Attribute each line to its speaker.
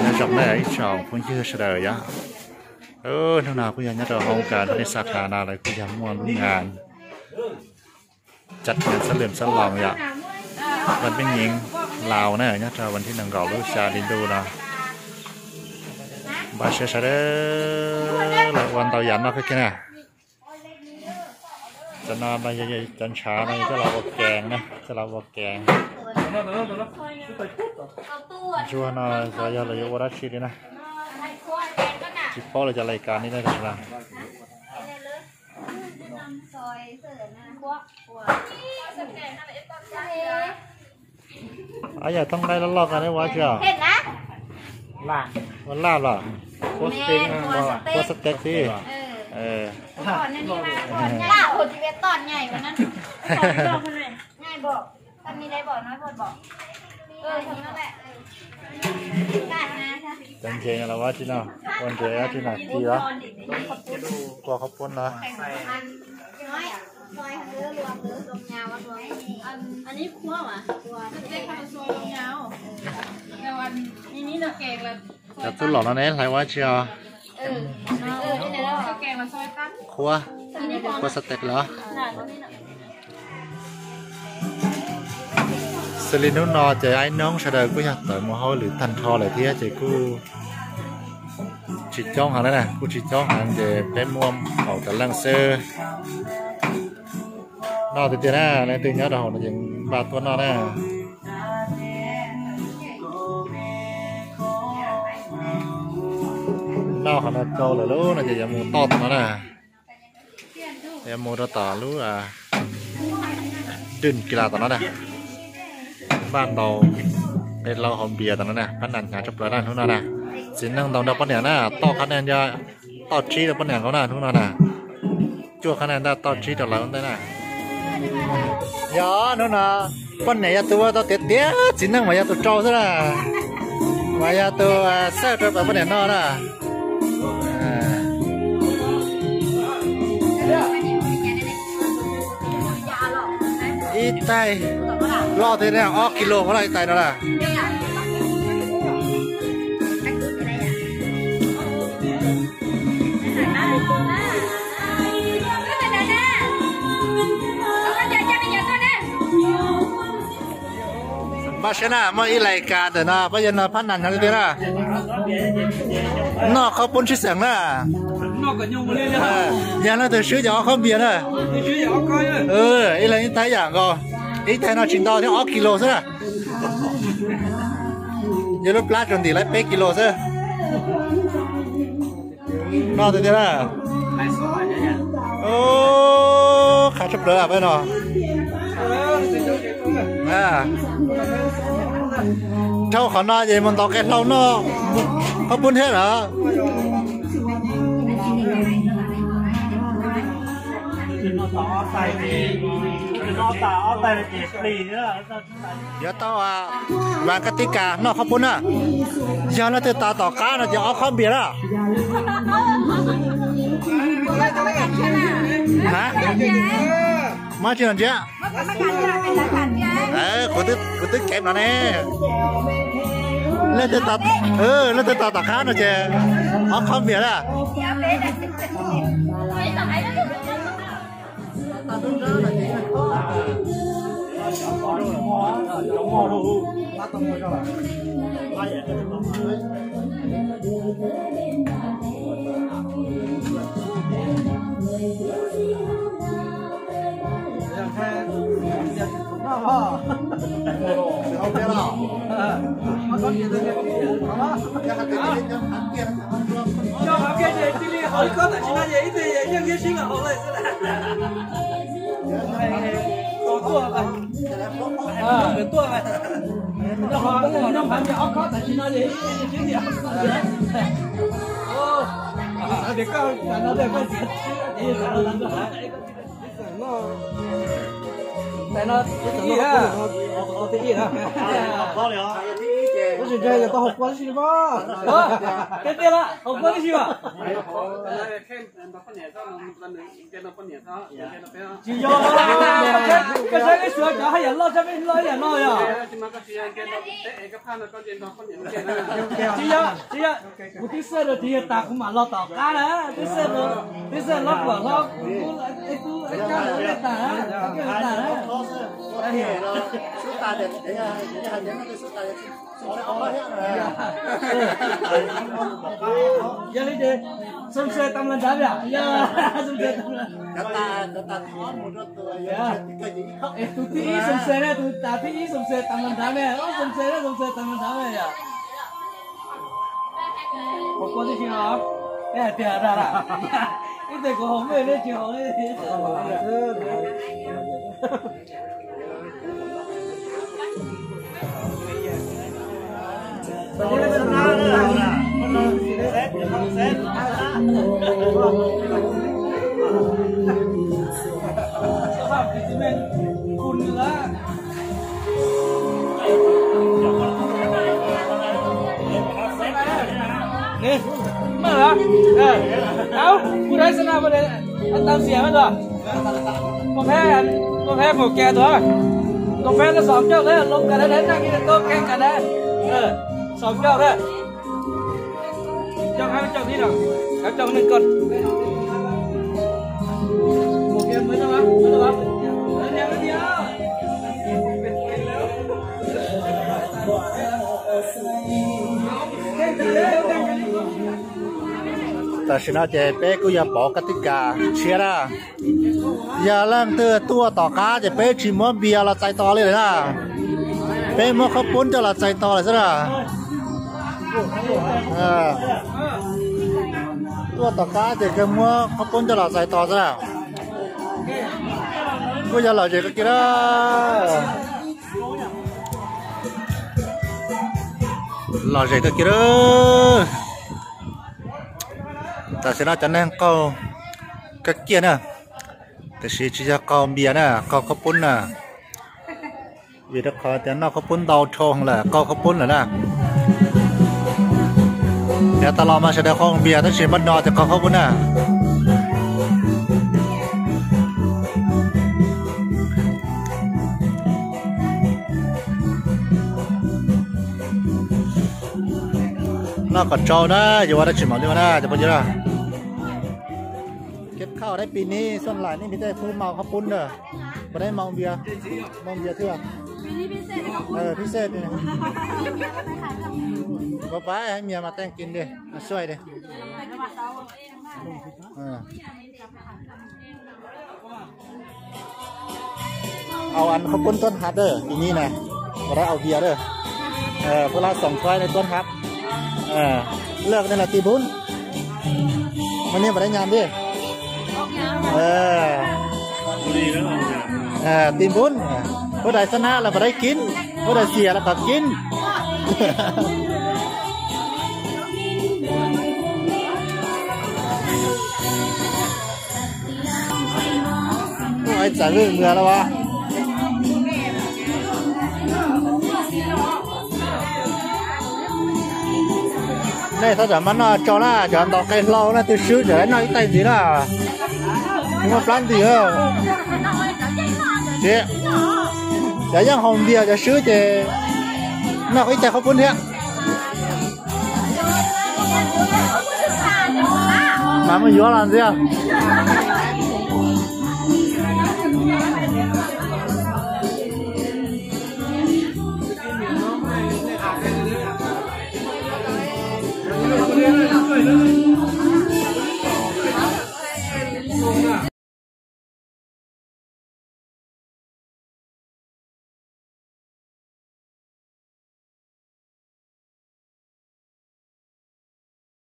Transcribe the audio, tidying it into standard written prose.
Speaker 1: nhà chồng này chồng cũng chưa sờ đời á thằng nào cũng nhớ rồi không cảในสาขาnào lại cũngยังมวนงานจัดงานสลิมสลองอย่างวันเป็นยิงลาวนะเนี่ยจะวันที่1ก่อนลูกชาลินดูนะบาเชชาเด้อวันเตาหยันมาคือแค่น่ะจะนอนไปจนเช้าไปจะเราแกงนะจะเราแกงชัวร์นะจะยาเลยวัดชีดีนะจิปโป้เลยจะรายการนี้ได้กันละอย่าต้องได้แล้วลอกกันได้วะเจ้าเห็นนะล่ามันล่าหรอโคสเต็กโคสเต็กสิตอนนี้มาล่าหุ่นเวทตอนใหญ่กว่านั้นบอกคนเลยง่ายบอกตอนนี้ได้บอกน้อยพอบอกทำนั่นแหละจังเจงอะไรวะที่น่ะวันเจงที่ไหนที่วะกลัวเขาปนนะซอยเรือรวมเรือลมยาวรวมอันนี้คั่ววะเจ๊ข้าวซอยลมยาวแต่วันนี้น่ะแกงละแต่ตุ้นหลอกนั่นเองไรวะเชียวนี่ไหนแล้วแกงละซอยตั้งคั่วสเต็กเหรอสลินุนอเจไอ้น้องเฉลยกูอยากต่อยมวยหรือทันทอเลยที่เจกูฉีดจ้องหางนั่นน่ะกูฉีดจ้องหางเจเป็นมวมเขาแต่ลังเซอร์นอติดน่ะในตึงยอดดอกอย่างบาดตัวนอน่ะนอขนาดโจเลยลูกน่ะจะมูตอดมาน่ะจะมูตอลูกดื่มกีฬาตอนนั้นน่ะบ้านเราเป็นเราหอมเบียร์ตอนนั้นน่ะพันนันหาจับปลาด้านทุกนั้นน่ะสินนั่งตองดับปนเนี่ยน่ะต่อคะแนนยาต่อชี้ดับปนเนี่ยเขาน่ะทุกนั้นน่ะจั่วคะแนนได้ต่อชี้ต่อเราได้น่ะยานู่นน่ะปนเนี่ยตัวต่อเตี้ยสินนั่งมายาตัวโจ้ซะน่ะมายาตัวเซ่ตัวแบบปนเนี่ยนอน่ะอีไตรอดเนี่ยออกกิโลเท่าไรไตนั่นแหละมาชนะมาอีรายการแต่นะเพราะยันพันนันกันเลยนะนอกเขาปนชิเสียงนะนอกกันยงมาเลยนะยันเราจะซื้อยาเขาเบียร์นะซื้อยาเขาอีไรนี่ไตอย่างก็อีไตน่าชินดาวที่ออกกิโลซะยันรถปลาจนตีไรเป๊กกิโลซะนอกตัวเดียวนะโอ้ขาชับเลยไปหน่อยเท่าเขาหน้าเย็นมันตอกแก่เราเนาะเขาปุ้นเท่เหรอเดี๋ยวต่อวางกติกานอกเขาปุ้นอ่ะยาแล้วจะตาต่อก้านะจะเอาข้าวเบียร์อ่ะฮะมาเจอเจ้ากูตึ๊กเก็บหน่อยเนี่ยแล้วจะตัดแล้วจะตัดตะข้าวนะเจ้าเอาข้าวเบียร์อ่ะ
Speaker 2: 好，你刚才去那些一堆人年轻了，好嘞，是的。多多呗，多呗。那好，那盘子好，刚才去那些年轻的。哦，啊，你刚才那个你看到那个还，那。在那第一啊，第一啊，好了，不是这个到好关系了吧？啊，对了，好关系吧？只要 cái sao cái sữa chả hay là lo cho bên lo là lo à chị ạ một tí sữa rồi thì ta cũng mà lo tàu cá đó tí sữa lo quả lo cứ cái cá nó lên ta cái ta đó
Speaker 1: số ta để hành những cái số ta
Speaker 2: giờ đi đi xong xe tâm lên đá vậy giờ xong xe tâm lên
Speaker 1: ta thua mộtตัว
Speaker 2: tu tí xong xe này tu ta tí xong xe tâm lên đá vậy xong xe tâm lên đá vậy à có gì không cái tiền ra là cái tiền của họ mới lên chiều ấy nè mà hả đâu cô đấy sao nào mà đây anh tao xỉa mất rồi con phép một kè thôi con phép nó sọm cho đấy lông cả đấy đến ra kia tôi kẹt cả đấy sọm cho đấy cho hai chồng đi nào hai chồng mình cần một kè mới đâu
Speaker 1: แต่ฉันเอาใจเป๊กก็อย่าบอกกติกาเชียร์นะอย่าเล่นตัวต่อก้าจะเป๊กชิมเบียร์เราใจต่อเลยนะเป๊กมั่วเขาปุ้นจะเราใจต่อเลยซะนะตัวต่อก้าจะเกิดมั่วเขาปุ้นจะเราใจต่อซะนะก็อย่าเราใจก็กินนะเราใจก็กินนะแต่ฉันอาจจะนั่งเกาก็เกียร์นะแต่ฉันจะเกาเบียร์นะเกาข้าวปุ้นนะวิธีการแต่นอกข้าวปุ้นดาวทองแหละเกาข้าวปุ้นแหละนะเดี๋ยวตลอดมาฉันจะเกาเบียร์ถ้าฉันมันนอนจะเกาข้าวปุ้นนะนอกกับเจ้านะอย่าว่าได้ชิมหมดเลยนะจะพูดเยอะเก็บข้าวได้ปีนี้ส่วนหลายนี่มีแต่ผู้เมาข้าวปุ้นเด้อไม่ได้เมาเบียร์เท่าพิเศษนี่ป้าให้เมียมาแต่งกินดิมาช่วยดิเอาอันข้าวปุ้นต้นฮัทเด้อปีนี้นะไม่ได้เอาเบียร์เด้อเวลาส่งไฟในต้นฮัทเลิกนี่แหละตีบุญวันนี้มาได้งานดิตีบุญผู้ใดชนะเรามาได้กินผู้ใดเสียเราก็กินไอ้จ่ายเรื่องเมือแล้ววะnày sao chẳng nó cho là chẳng đọc cái lâu nó từ xưa để nói tay gì là nhưng mà plan gì hả chị để cho hồng bia cho xưa thì nó có chạy không bốn thế mà mới vô làm gì à